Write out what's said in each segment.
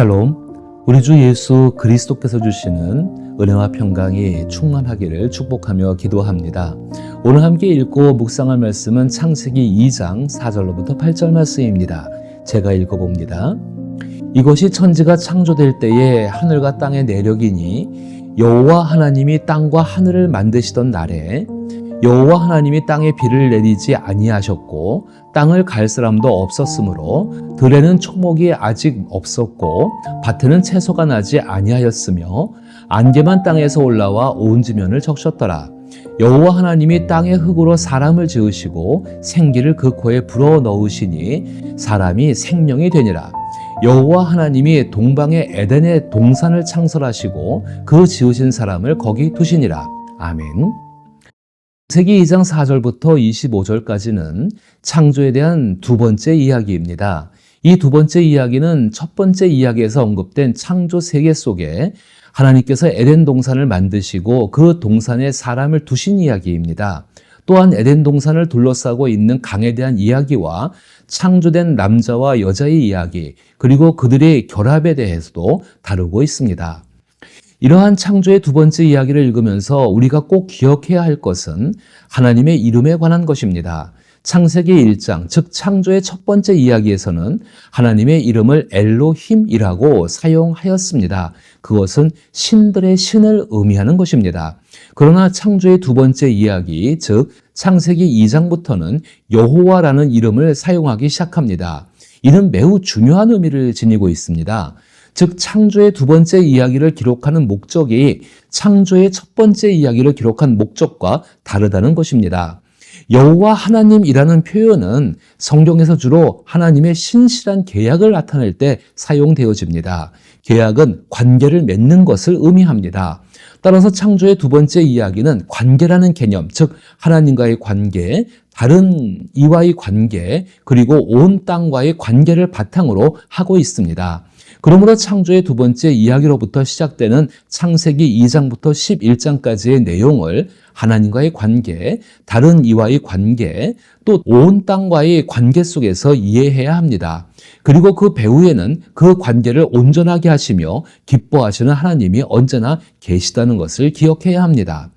샬롬, 우리 주 예수 그리스도께서 주시는 은혜와 평강이 충만하기를 축복하며 기도합니다. 오늘 함께 읽고 묵상할 말씀은 창세기 2장 4절로부터 8절 말씀입니다. 제가 읽어봅니다. 이것이 천지가 창조될 때에 하늘과 땅의 내력이니 여호와 하나님이 땅과 하늘을 만드시던 날에 여호와 하나님이 땅에 비를 내리지 아니하셨고 땅을 갈 사람도 없었으므로 들에는 초목이 아직 없었고 밭에는 채소가 나지 아니하였으며 안개만 땅에서 올라와 온 지면을 적셨더라. 여호와 하나님이 땅의 흙으로 사람을 지으시고 생기를 그 코에 불어 넣으시니 사람이 생명이 되니라. 여호와 하나님이 동방의 에덴의 동산을 창설하시고 그 지으신 사람을 거기 두시니라. 아멘. 창세기 2장 4절부터 25절까지는 창조에 대한 두 번째 이야기입니다. 이 두 번째 이야기는 첫 번째 이야기에서 언급된 창조 세계 속에 하나님께서 에덴 동산을 만드시고 그 동산에 사람을 두신 이야기입니다. 또한 에덴 동산을 둘러싸고 있는 강에 대한 이야기와 창조된 남자와 여자의 이야기, 그리고 그들의 결합에 대해서도 다루고 있습니다. 이러한 창조의 두 번째 이야기를 읽으면서 우리가 꼭 기억해야 할 것은 하나님의 이름에 관한 것입니다. 창세기 1장, 즉 창조의 첫 번째 이야기에서는 하나님의 이름을 엘로힘이라고 사용하였습니다. 그것은 신들의 신을 의미하는 것입니다. 그러나 창조의 두 번째 이야기, 즉 창세기 2장부터는 여호와라는 이름을 사용하기 시작합니다. 이는 매우 중요한 의미를 지니고 있습니다. 즉 창조의 두 번째 이야기를 기록하는 목적이 창조의 첫 번째 이야기를 기록한 목적과 다르다는 것입니다. 여호와 하나님이라는 표현은 성경에서 주로 하나님의 신실한 계약을 나타낼 때 사용되어집니다. 계약은 관계를 맺는 것을 의미합니다. 따라서 창조의 두 번째 이야기는 관계라는 개념, 즉 하나님과의 관계, 다른 이와의 관계, 그리고 온 땅과의 관계를 바탕으로 하고 있습니다. 그러므로 창조의 두 번째 이야기로부터 시작되는 창세기 2장부터 11장까지의 내용을 하나님과의 관계, 다른 이와의 관계, 또 온 땅과의 관계 속에서 이해해야 합니다. 그리고 그 배후에는 그 관계를 온전하게 하시며 기뻐하시는 하나님이 언제나 계시다는 것을 기억해야 합니다.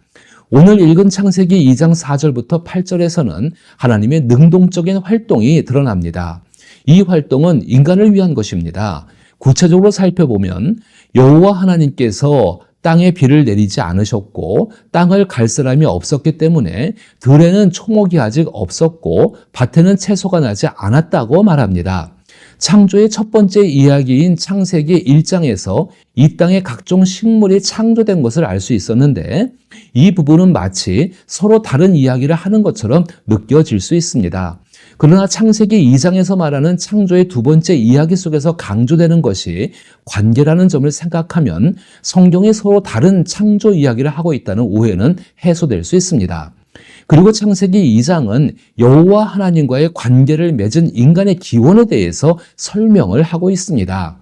오늘 읽은 창세기 2장 4절부터 8절에서는 하나님의 능동적인 활동이 드러납니다. 이 활동은 인간을 위한 것입니다. 구체적으로 살펴보면 여호와 하나님께서 땅에 비를 내리지 않으셨고 땅을 갈 사람이 없었기 때문에 들에는 초목이 아직 없었고 밭에는 채소가 나지 않았다고 말합니다. 창조의 첫 번째 이야기인 창세기 1장에서 이 땅에 각종 식물이 창조된 것을 알 수 있었는데 이 부분은 마치 서로 다른 이야기를 하는 것처럼 느껴질 수 있습니다. 그러나 창세기 2장에서 말하는 창조의 두 번째 이야기 속에서 강조되는 것이 관계라는 점을 생각하면 성경이 서로 다른 창조 이야기를 하고 있다는 오해는 해소될 수 있습니다. 그리고 창세기 2장은 여호와 하나님과의 관계를 맺은 인간의 기원에 대해서 설명을 하고 있습니다.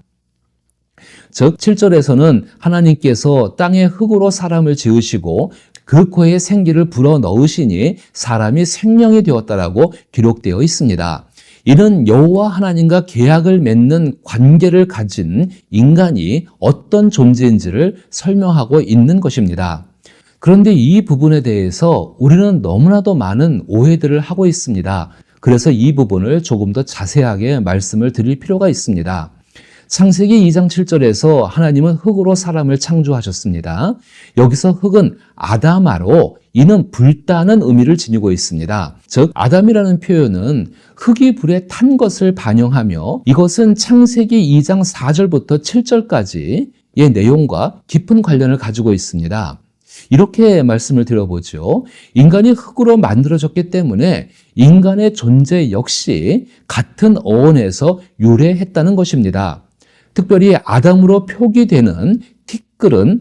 즉 7절에서는 하나님께서 땅의 흙으로 사람을 지으시고 그 코에 생기를 불어 넣으시니 사람이 생명이 되었다라고 기록되어 있습니다. 이는 여호와 하나님과 계약을 맺는 관계를 가진 인간이 어떤 존재인지를 설명하고 있는 것입니다. 그런데 이 부분에 대해서 우리는 너무나도 많은 오해들을 하고 있습니다. 그래서 이 부분을 조금 더 자세하게 말씀을 드릴 필요가 있습니다. 창세기 2장 7절에서 하나님은 흙으로 사람을 창조하셨습니다. 여기서 흙은 아담아로 이는 불다는 의미를 지니고 있습니다. 즉 아담이라는 표현은 흙이 불에 탄 것을 반영하며 이것은 창세기 2장 4절부터 7절까지의 내용과 깊은 관련을 가지고 있습니다. 이렇게 말씀을 드려보죠. 인간이 흙으로 만들어졌기 때문에 인간의 존재 역시 같은 어원에서 유래했다는 것입니다. 특별히 아담으로 표기되는 티끌은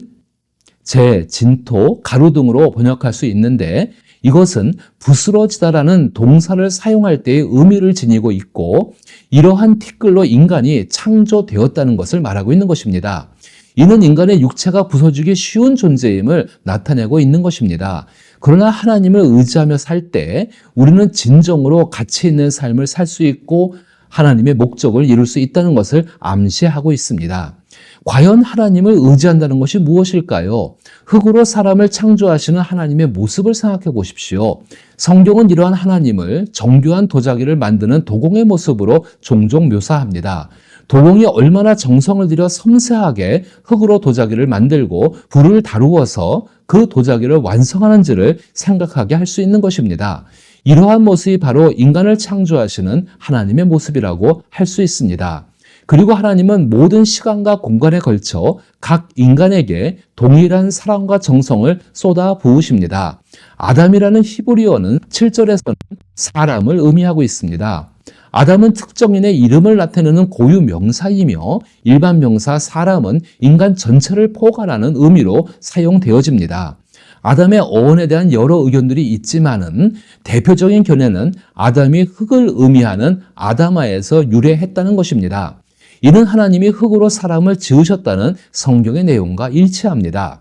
재, 진토, 가루 등으로 번역할 수 있는데 이것은 부스러지다라는 동사를 사용할 때의 의미를 지니고 있고 이러한 티끌로 인간이 창조되었다는 것을 말하고 있는 것입니다. 이는 인간의 육체가 부서지기 쉬운 존재임을 나타내고 있는 것입니다. 그러나 하나님을 의지하며 살 때 우리는 진정으로 가치 있는 삶을 살 수 있고 하나님의 목적을 이룰 수 있다는 것을 암시하고 있습니다. 과연 하나님을 의지한다는 것이 무엇일까요? 흙으로 사람을 창조하시는 하나님의 모습을 생각해 보십시오. 성경은 이러한 하나님을 정교한 도자기를 만드는 도공의 모습으로 종종 묘사합니다. 도공이 얼마나 정성을 들여 섬세하게 흙으로 도자기를 만들고 불을 다루어서 그 도자기를 완성하는지를 생각하게 할 수 있는 것입니다. 이러한 모습이 바로 인간을 창조하시는 하나님의 모습이라고 할 수 있습니다. 그리고 하나님은 모든 시간과 공간에 걸쳐 각 인간에게 동일한 사랑과 정성을 쏟아 부으십니다. 아담이라는 히브리어는 7절에서는 사람을 의미하고 있습니다. 아담은 특정인의 이름을 나타내는 고유 명사이며 일반 명사 사람은 인간 전체를 포괄하는 의미로 사용되어집니다. 아담의 어원에 대한 여러 의견들이 있지만은 대표적인 견해는 아담이 흙을 의미하는 아다마에서 유래했다는 것입니다. 이는 하나님이 흙으로 사람을 지으셨다는 성경의 내용과 일치합니다.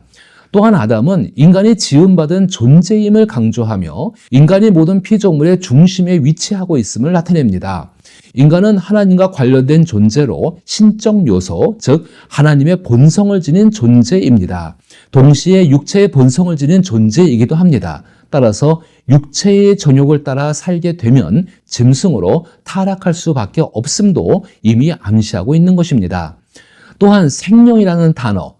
또한 아담은 인간이 지음받은 존재임을 강조하며 인간이 모든 피조물의 중심에 위치하고 있음을 나타냅니다. 인간은 하나님과 관련된 존재로 신적 요소, 즉 하나님의 본성을 지닌 존재입니다. 동시에 육체의 본성을 지닌 존재이기도 합니다. 따라서 육체의 정욕을 따라 살게 되면 짐승으로 타락할 수밖에 없음도 이미 암시하고 있는 것입니다. 또한 생명이라는 단어,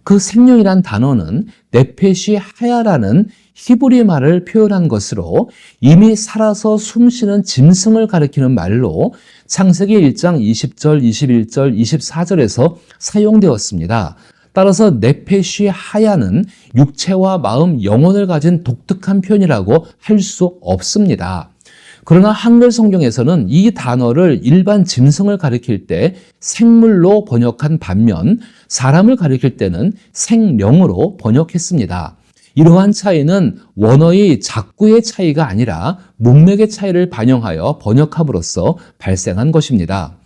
그 생명이란 단어는 네페시 하야라는 히브리 말을 표현한 것으로 이미 살아서 숨쉬는 짐승을 가리키는 말로 창세기 1장 20절, 21절, 24절에서 사용되었습니다. 따라서 네페시 하야는 육체와 마음, 영혼을 가진 독특한 표현이라고 할 수 없습니다. 그러나 한글 성경에서는 이 단어를 일반 짐승을 가리킬 때 생물로 번역한 반면 사람을 가리킬 때는 생명으로 번역했습니다. 이러한 차이는 원어의 작구의 차이가 아니라 문맥의 차이를 반영하여 번역함으로써 발생한 것입니다.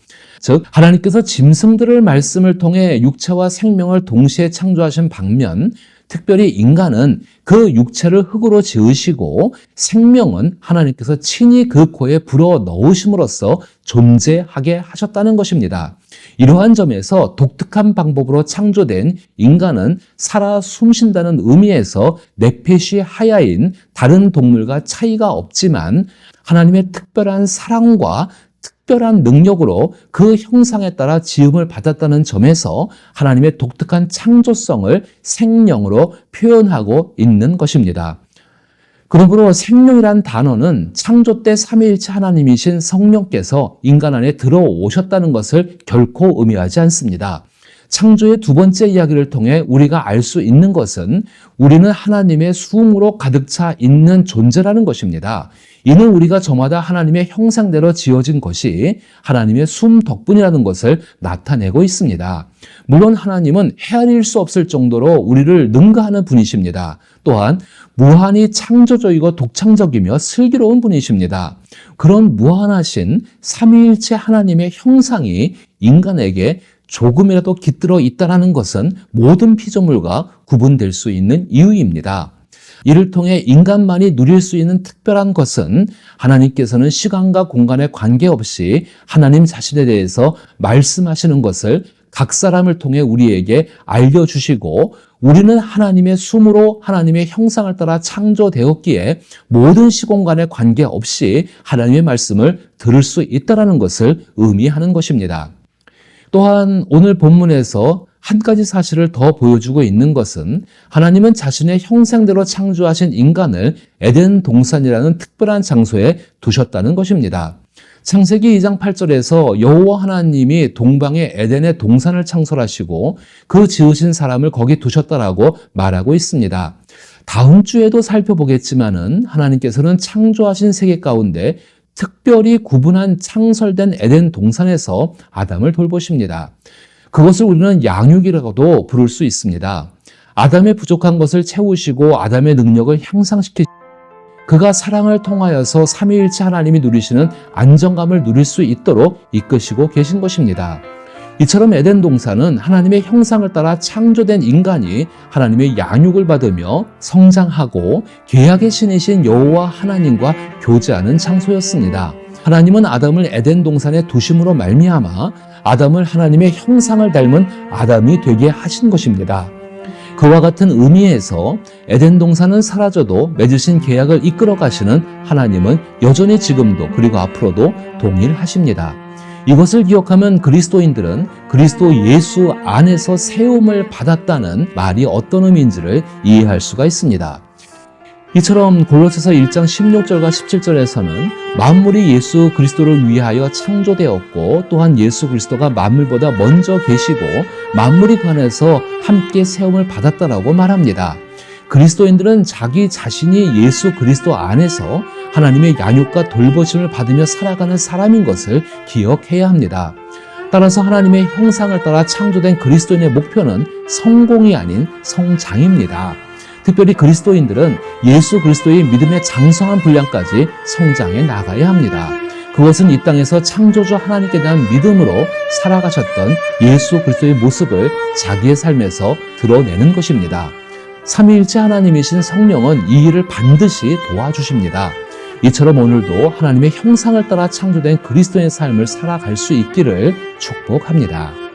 즉 하나님께서 짐승들을 말씀을 통해 육체와 생명을 동시에 창조하신 반면 특별히 인간은 그 육체를 흙으로 지으시고 생명은 하나님께서 친히 그 코에 불어 넣으심으로써 존재하게 하셨다는 것입니다. 이러한 점에서 독특한 방법으로 창조된 인간은 살아 숨쉰다는 의미에서 네페시 하야인 다른 동물과 차이가 없지만 하나님의 특별한 사랑과 특별한 능력으로 그 형상에 따라 지음을 받았다는 점에서 하나님의 독특한 창조성을 생명으로 표현하고 있는 것입니다. 그러므로 생명이란 단어는 창조 때 삼위일체 하나님이신 성령께서 인간 안에 들어오셨다는 것을 결코 의미하지 않습니다. 창조의 두 번째 이야기를 통해 우리가 알 수 있는 것은 우리는 하나님의 수음으로 가득 차 있는 존재라는 것입니다. 이는 우리가 저마다 하나님의 형상대로 지어진 것이 하나님의 수음 덕분이라는 것을 나타내고 있습니다. 물론 하나님은 헤아릴 수 없을 정도로 우리를 능가하는 분이십니다. 또한 무한히 창조적이고 독창적이며 슬기로운 분이십니다. 그런 무한하신 삼위일체 하나님의 형상이 인간에게 조금이라도 깃들어 있다는 것은 모든 피조물과 구분될 수 있는 이유입니다. 이를 통해 인간만이 누릴 수 있는 특별한 것은 하나님께서는 시간과 공간에 관계없이 하나님 자신에 대해서 말씀하시는 것을 각 사람을 통해 우리에게 알려주시고 우리는 하나님의 숨으로 하나님의 형상을 따라 창조되었기에 모든 시공간에 관계없이 하나님의 말씀을 들을 수 있다는 것을 의미하는 것입니다. 또한 오늘 본문에서 한 가지 사실을 더 보여주고 있는 것은 하나님은 자신의 형상대로 창조하신 인간을 에덴 동산이라는 특별한 장소에 두셨다는 것입니다. 창세기 2장 8절에서 여호와 하나님이 동방의 에덴의 동산을 창설하시고 그 지으신 사람을 거기 두셨다라고 말하고 있습니다. 다음 주에도 살펴보겠지만은 하나님께서는 창조하신 세계 가운데 특별히 구분한 창설된 에덴 동산에서 아담을 돌보십니다. 그것을 우리는 양육이라고도 부를 수 있습니다. 아담의 부족한 것을 채우시고 아담의 능력을 향상시키시고 그가 사랑을 통하여서 삼위일체 하나님이 누리시는 안정감을 누릴 수 있도록 이끄시고 계신 것입니다. 이처럼 에덴 동산은 하나님의 형상을 따라 창조된 인간이 하나님의 양육을 받으며 성장하고 계약의 신이신 여호와 하나님과 교제하는 장소였습니다. 하나님은 아담을 에덴 동산에 두심으로 말미암아 아담을 하나님의 형상을 닮은 아담이 되게 하신 것입니다. 그와 같은 의미에서 에덴 동산은 사라져도 맺으신 계약을 이끌어 가시는 하나님은 여전히 지금도 그리고 앞으로도 동일하십니다. 이것을 기억하면 그리스도인들은 그리스도 예수 안에서 세움을 받았다는 말이 어떤 의미인지를 이해할 수가 있습니다. 이처럼 골로새서 1장 16절과 17절에서는 만물이 예수 그리스도를 위하여 창조되었고 또한 예수 그리스도가 만물보다 먼저 계시고 만물이 그 안에서 함께 세움을 받았다라고 말합니다. 그리스도인들은 자기 자신이 예수 그리스도 안에서 하나님의 양육과 돌보심을 받으며 살아가는 사람인 것을 기억해야 합니다. 따라서 하나님의 형상을 따라 창조된 그리스도인의 목표는 성공이 아닌 성장입니다. 특별히 그리스도인들은 예수 그리스도의 믿음의 장성한 분량까지 성장해 나가야 합니다. 그것은 이 땅에서 창조주 하나님께 대한 믿음으로 살아가셨던 예수 그리스도의 모습을 자기의 삶에서 드러내는 것입니다. 삼위일체 하나님이신 성령은 이 일을 반드시 도와주십니다. 이처럼 오늘도 하나님의 형상을 따라 창조된 그리스도의 삶을 살아갈 수 있기를 축복합니다.